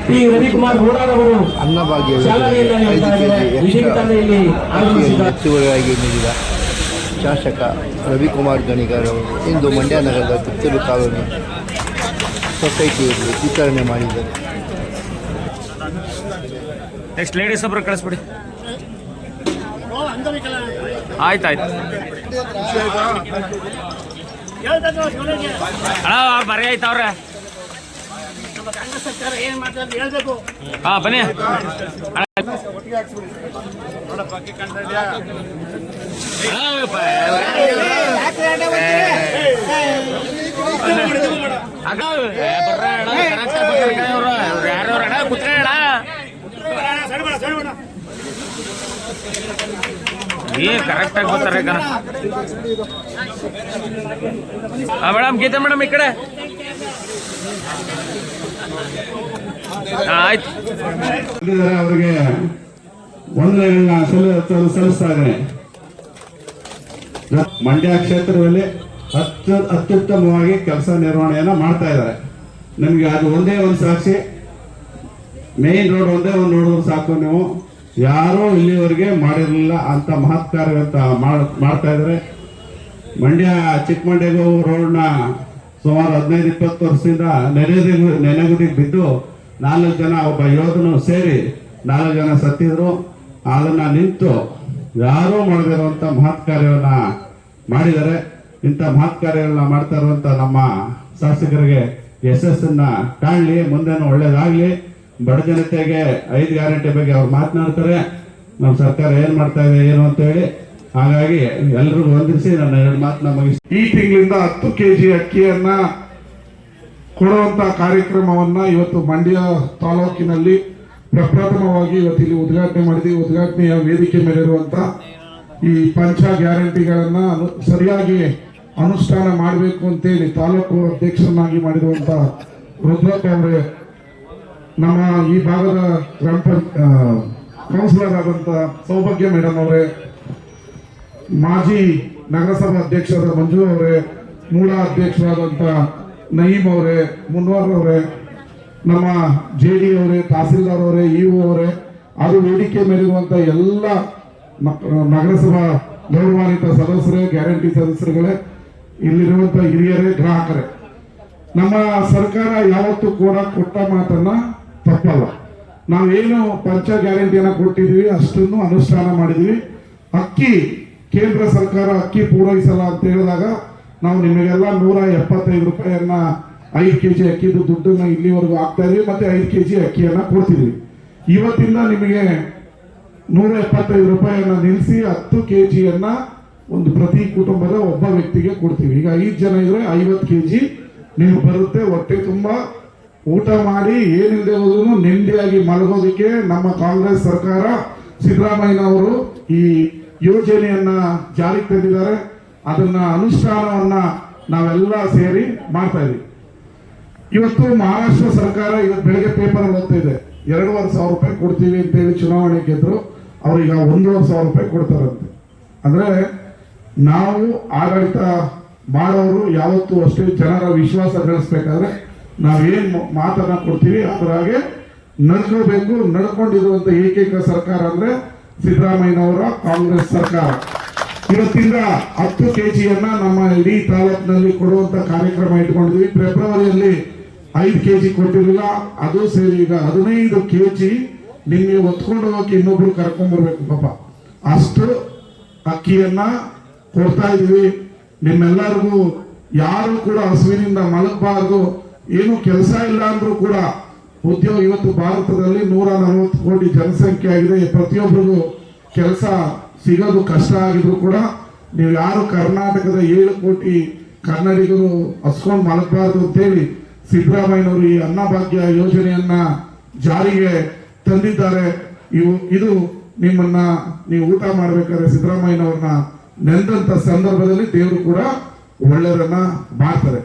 P Ravikumar ಗೌಡರವರು Annabhagya ಹೆಚ್ಚುವರಿಯಾಗಿ ನೀಡಿದ ಶಾಸಕ ರವಿಕುಮಾರ್ ಗಣಿಗಾರ್ ಅವರು ಇಂದು ಮಂಡ್ಯ ನಗರದ ಕಿತ್ತೂರು ಕಾಲೋನಿ ಸೊಸೈಟಿಯಲ್ಲಿ ವಿತರಣೆ ಮಾಡಿದರು. ನೆಕ್ಸ್ಟ್ ಲೇಡೀಸ್ ಒಬ್ಬರು ಕಳಿಸ್ಬಿಡಿ. ಆಯ್ತಾಯ್ತು ಅಣ್ಣ ಬರೀ ಆಯ್ತವ್ರೆ. ಹಾ ಬನ್ನಿ ಯಾರವ್ರಣ ಕುತ್ಕೊಳ್ಳ ಕರೆಕ್ಟ್ ಆಗಿ ಬರ್ತಾರೆ ಮೇಡಮ್. ಗೀತಾ ಮೇಡಮ್ ಈ ಕಡೆ ಆಯ್ತು. ಅವರಿಗೆ ವಂದನೆಗಳನ್ನ ಸಲ್ಲಿಸ್ತಾ ಇದ್ದೇನೆ. ಮಂಡ್ಯ ಕ್ಷೇತ್ರದಲ್ಲಿ ಅತ್ಯುತ್ತಮವಾಗಿ ಕೆಲಸ ನಿರ್ವಹಣೆಯನ್ನ ಮಾಡ್ತಾ ಇದ್ದಾರೆ. ನಮಗೆ ಅದು ಒಂದೇ ಒಂದು ಸಾಕ್ಷಿ, ಮೇನ್ ರೋಡ್ ಒಂದೇ ಒಂದು ನೋಡಿದ್ರು ಸಾಕು, ನೀವು ಯಾರೂ ಇಲ್ಲಿವರೆಗೆ ಮಾಡಿರಲಿಲ್ಲ ಅಂತ ಮಹತ್ ಕಾರ್ಯ ಅಂತ ಮಾಡ್ತಾ ಇದ್ದಾರೆ. ಮಂಡ್ಯ ಚಿಕ್ಕಮಂಡ್ಯಗೂ ರೋಡ್ನ ಸುಮಾರು 15-20 ವರ್ಷದಿಂದ ನೆನೆಗುದಿಗೆ ಬಿದ್ದು 4 ಜನ ಒಬ್ಬ ಯೋಧನು ಸೇರಿ 4 ಜನ ಸತ್ತಿದ್ರು. ಅದನ್ನ ನಿಂತು ಯಾರೂ ಮಾಡದಿರುವಂತ ಮಹತ್ ಕಾರ್ಯವನ್ನ ಮಾಡಿದ್ದಾರೆ. ಇಂಥ ಮಹತ್ ಕಾರ್ಯಗಳನ್ನ ಮಾಡ್ತಾ ಇರುವಂತ ನಮ್ಮ ಶಾಸಕರಿಗೆ ಯಶಸ್ಸನ್ನ ಕಾಣಲಿ, ಮುಂದೇನು ಒಳ್ಳೇದಾಗ್ಲಿ. ಬಡ ಜನತೆಗೆ 5 ಗ್ಯಾರಂಟಿ ಬಗ್ಗೆ ಅವ್ರು ಮಾತನಾಡ್ತಾರೆ, ನಮ್ಮ ಸರ್ಕಾರ ಏನ್ ಮಾಡ್ತಾ ಇದೆ ಏನು ಅಂತ ಹೇಳಿ. ಹಾಗಾಗಿ ಎಲ್ರಿಗೂ ವಂದಿಸಿ ನನ್ನ 2 ಮಾತನ್ನ ಮುಗಿಸಿ. ಈ ತಿಂಗಳಿಂದ 10 kg ಅಕ್ಕಿಯನ್ನ ಕೊಡುವಂತ ಕಾರ್ಯಕ್ರಮವನ್ನ ಇವತ್ತು ಮಂಡ್ಯ ತಾಲೂಕಿನಲ್ಲಿ ಪ್ರಪ್ರಥಮವಾಗಿ ಇವತ್ತು ಇಲ್ಲಿ ಉದ್ಘಾಟನೆ ಮಾಡಿದ್ವಿ. ಉದ್ಘಾಟನೆಯ ವೇದಿಕೆ ಮೇಲಿರುವಂತ ಈ ಪಂಚ ಗ್ಯಾರಂಟಿಗಳನ್ನ ಸರಿಯಾಗಿ ಅನುಷ್ಠಾನ ಮಾಡಬೇಕು ಅಂತೇಳಿ ತಾಲೂಕು ಅಧ್ಯಕ್ಷರನ್ನಾಗಿ ಮಾಡಿರುವಂತ ರುದ್ರಪ್ಪ ಅವರೇ, ನಮ್ಮ ಈ ಭಾಗದ ಕೌನ್ಸಿಲರ್ ಆದಂತ ಸೌಭಾಗ್ಯ ಮೇಡಮ್ ಅವರೇ, ಮಾಜಿ ನಗರಸಭಾ ಅಧ್ಯಕ್ಷರಾದ ಮಂಜು ಅವರೇ, ಮೂಲ ಅಧ್ಯಕ್ಷರಾದಂತ ನಯೀಮ್ ಅವರೇ, ಮುನ್ವರ್ ಅವರೇ, ನಮ್ಮ JD ಅವರೇ, ತಹಸೀಲ್ದಾರ್ ಅವರೇ, EO ಅವರೇ, ಅದು ವೇದಿಕೆ ಮೇಲಿರುವಂತ ಎಲ್ಲ ನಗರಸಭಾ ಗೌರವಾನ್ವಿತ ಸದಸ್ಯರೇ, ಗ್ಯಾರಂಟಿ ಸದಸ್ಯರುಗಳೇ, ಇಲ್ಲಿರುವಂತ ಹಿರಿಯರೇ, ಗ್ರಾಹಕರೇ, ನಮ್ಮ ಸರ್ಕಾರ ಯಾವತ್ತೂ ಕೂಡ ಕೊಟ್ಟ ಮಾತನ್ನ ತಪ್ಪಲ್ಲ. ನಾವೇನು ಪಂಚ ಗ್ಯಾರಂಟಿಯನ್ನ ಕೊಟ್ಟಿದ್ವಿ ಅಷ್ಟನ್ನು ಅನುಷ್ಠಾನ ಮಾಡಿದ್ವಿ. ಅಕ್ಕಿ ಕೇಂದ್ರ ಸರ್ಕಾರ ಅಕ್ಕಿ ಪೂರೈಸಲ್ಲ ಅಂತ ಹೇಳಿದಾಗ ನಾವು ನಿಮಗೆಲ್ಲ 175 ರೂಪಾಯಿಯನ್ನ 5 kg ಅಕ್ಕಿದು ದುಡ್ಡನ್ನ ಇಲ್ಲಿವರೆಗೂ ಹಾಕ್ತಾ ಇದೀವಿ, ಮತ್ತೆ 5 kg ಅಕ್ಕಿಯನ್ನ ಕೊಡ್ತಿದ್ವಿ. ಇವತ್ತಿಂದ ನಿಮಗೆ 175 ರೂಪಾಯಿಯನ್ನ ನಿಲ್ಲಿಸಿ 10 kgಯನ್ನ ಒಂದು ಪ್ರತಿ ಕುಟುಂಬದ ಒಬ್ಬ ವ್ಯಕ್ತಿಗೆ ಕೊಡ್ತೀವಿ. ಈಗ 5 ಜನ ಇದ್ರೆ 50 kg ನೀವು ಬರುತ್ತೆ. ಹೊಟ್ಟೆ ತುಂಬಾ ಊಟ ಮಾಡಿ ಏನಿಲ್ಲದೆ ಹೋದ್ರು ನೆಮ್ಮದಿಯಾಗಿ ಮಲಗೋದಕ್ಕೆ ನಮ್ಮ ಕಾಂಗ್ರೆಸ್ ಸರ್ಕಾರ ಸಿದ್ದರಾಮಯ್ಯನವರು ಈ ಯೋಜನೆಯನ್ನ ಜಾರಿಗೆ ತಂದಿದ್ದಾರೆ. ಅದನ್ನ ಅನುಷ್ಠಾನವನ್ನ ನಾವೆಲ್ಲ ಸೇರಿ ಮಾಡ್ತಾ ಇದೀವಿ. ಇವತ್ತು ಮಹಾರಾಷ್ಟ್ರ ಸರ್ಕಾರ ಇವತ್ತು ಬೆಳಗ್ಗೆ ಪೇಪರ್ ಓದ್ತಾ ಇದೆ, 2,500 ರೂಪಾಯಿ ಕೊಡ್ತೀವಿ ಅಂತ ಹೇಳಿ ಚುನಾವಣೆ ಗೆದ್ರು. ಅವ್ರೀಗ 1,500 ರೂಪಾಯಿ ಕೊಡ್ತಾರಂತೆ. ಅಂದ್ರೆ ನಾವು ಆಡಳಿತ ಮಾಡೋರು ಯಾವತ್ತೂ ಅಷ್ಟೇ ಜನರ ವಿಶ್ವಾಸ ಗಳಿಸ್ಬೇಕಾದ್ರೆ ನಾವೇನ್ ಮಾತನ್ನ ಕೊಡ್ತೀವಿ ಅದರಾಗೆ ನಡ್ಕೋಬೇಕು. ನಡ್ಕೊಂಡಿರುವಂತ ಏಕೈಕ ಸರ್ಕಾರ ಅಂದ್ರೆ ಸಿದ್ದರಾಮಯ್ಯನವರ ಕಾಂಗ್ರೆಸ್ ಸರ್ಕಾರ. ಇವತ್ತಿಂದ 10 kgಯನ್ನ ನಮ್ಮ ಇಡೀ ತಾಲೂಕಿನಲ್ಲಿ ಕೊಡುವಂತ ಕಾರ್ಯಕ್ರಮ ಇಟ್ಕೊಂಡಿದ್ವಿ. ಫೆಬ್ರವರಿಯಲ್ಲಿ 5 kg ಕೊಟ್ಟಿರಲಿಲ್ಲ, ಅದು ಸೇರಿ ಈಗ 15 kg ನಿಮಗೆ ಹೊತ್ಕೊಂಡು ಹೋಗಿ ಇನ್ನೊಬ್ರು ಕರ್ಕೊಂಡ್ ಬರ್ಬೇಕು ಪಾಪ, ಅಷ್ಟು ಅಕ್ಕಿಯನ್ನ ಕೊಡ್ತಾ ಇದೀವಿ. ನಿಮ್ಮೆಲ್ಲರಿಗೂ ಯಾರು ಕೂಡ ಹಸುವಿನಿಂದ ಮಲಗಬಾರದು. ಏನು ಕೆಲಸ ಇಲ್ಲ ಅಂದ್ರೂ ಕೂಡ ಉದ್ಯೋಗ, ಇವತ್ತು ಭಾರತದಲ್ಲಿ 140 ಕೋಟಿ ಜನಸಂಖ್ಯೆ ಆಗಿದೆ. ಪ್ರತಿಯೊಬ್ಬರಿಗೂ ಕೆಲಸ ಸಿಗೋದು ಕಷ್ಟ ಆಗಿದ್ರು ಕೂಡ ನೀವು ಯಾರು ಕರ್ನಾಟಕದ 7 ಕೋಟಿ ಕನ್ನಡಿಗರು ಹಸ್ಕೊಂಡು ಮಲಗಬಾರದು ಅಂತೇಳಿ ಸಿದ್ದರಾಮಯ್ಯನವರು ಈ ಅನ್ನಭಾಗ್ಯ ಯೋಜನೆಯನ್ನ ಜಾರಿಗೆ ತಂದಿದ್ದಾರೆ. ಇದು ನಿಮ್ಮನ್ನ ನೀವು ಊಟ ಮಾಡ್ಬೇಕಾದ್ರೆ ಸಿದ್ದರಾಮಯ್ಯನವ್ರನ್ನ ನೆಂದಂತ ಸಂದರ್ಭದಲ್ಲಿ ದೇವರು ಕೂಡ ಒಳ್ಳೆಯದನ್ನ ಮಾಡ್ತಾರೆ.